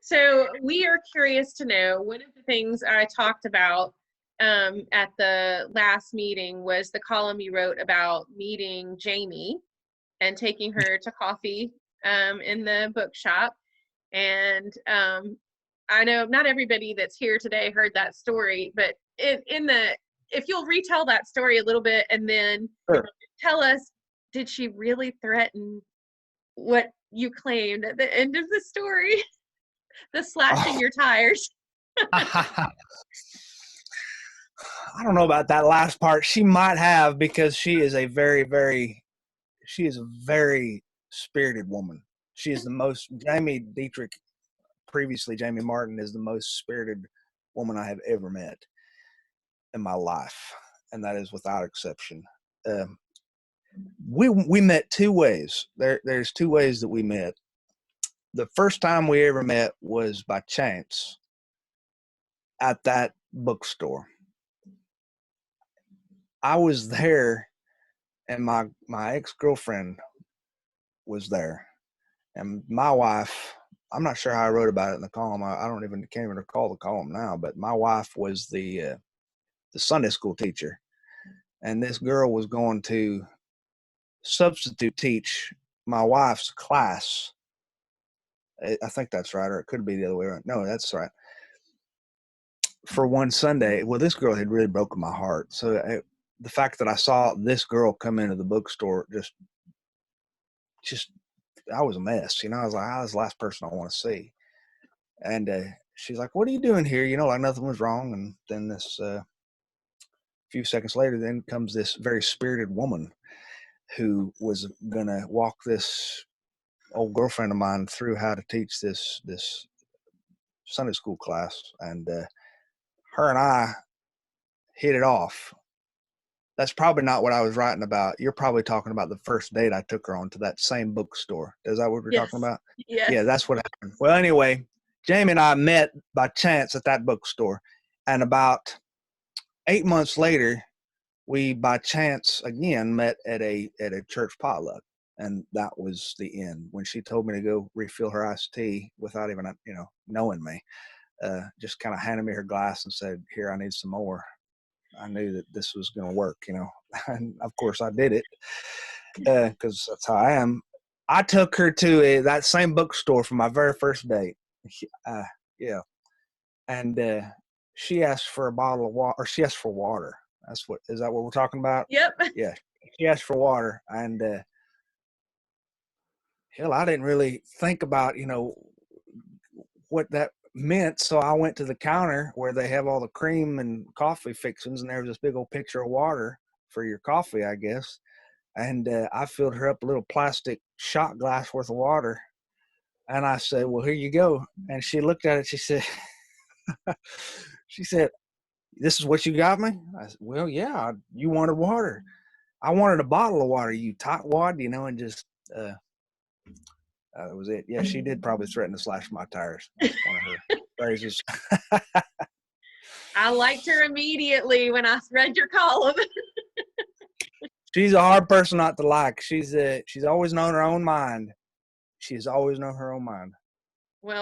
So we are curious to know, one of the things I talked about at the last meeting was the column you wrote about meeting Jamie and taking her to coffee in the bookshop. And I know not everybody that's here today heard that story, but if you'll retell that story a little bit and then Sure. tell us, did she really threaten what you claimed at the end of the story? The slashing your tires. I don't know about that last part. She might have, because she is a very spirited woman. She is the most, Jamie Dietrich, previously Jamie Martin, is the most spirited woman I have ever met in my life, and that is without exception. We met two ways. There's two ways that we met. The first time we ever met was by chance at that bookstore. I was there, and my ex-girlfriend was there, and my wife. I'm not sure how I wrote about it in the column. Can't even recall the column now. But my wife was the Sunday school teacher, and this girl was going to substitute teach my wife's class. I think that's right, or it could be the other way around. No, that's right. For one Sunday, well, this girl had really broken my heart. So the fact that I saw this girl come into the bookstore, just I was a mess. I was like, I was the last person I want to see. And she's like, "What are you doing here?" Like nothing was wrong. And then this few seconds later, then comes this very spirited woman who was gonna walk this old girlfriend of mine through how to teach this Sunday school class, and her and I hit it off. That's probably not what I was writing about. You're probably talking about the first date I took her on to that same bookstore. Is that what we're talking about? Yes. Yeah, that's what happened. Well, anyway, Jamie and I met by chance at that bookstore, and about 8 months later, we by chance again met at a church potluck, and that was the end. When she told me to go refill her iced tea without even knowing me, just kind of handed me her glass and said, "Here, I need some more." I knew that this was going to work, and of course I did it, because that's how I am. I took her to that same bookstore for my very first date. Yeah, and she asked for a bottle of water, or she asked for water. Is that what we're talking about? Yep. Yeah, she asked for water, and hell, I didn't really think about what that meant. So I went to the counter where they have all the cream and coffee fixings, and there was this big old pitcher of water for your coffee, I guess. And I filled her up a little plastic shot glass worth of water, and I said, "Well, here you go." And she looked at it. She said, "She said, this is what you got me?" I said, "Well, yeah. You wanted water. I wanted a bottle of water. You tightwad, and just." That was it. Yeah, she did probably threaten to slash my tires. That's one of her phrases. I liked her immediately when I read your column. She's a hard person not to like. She's always known her own mind. She's always known her own mind. Well,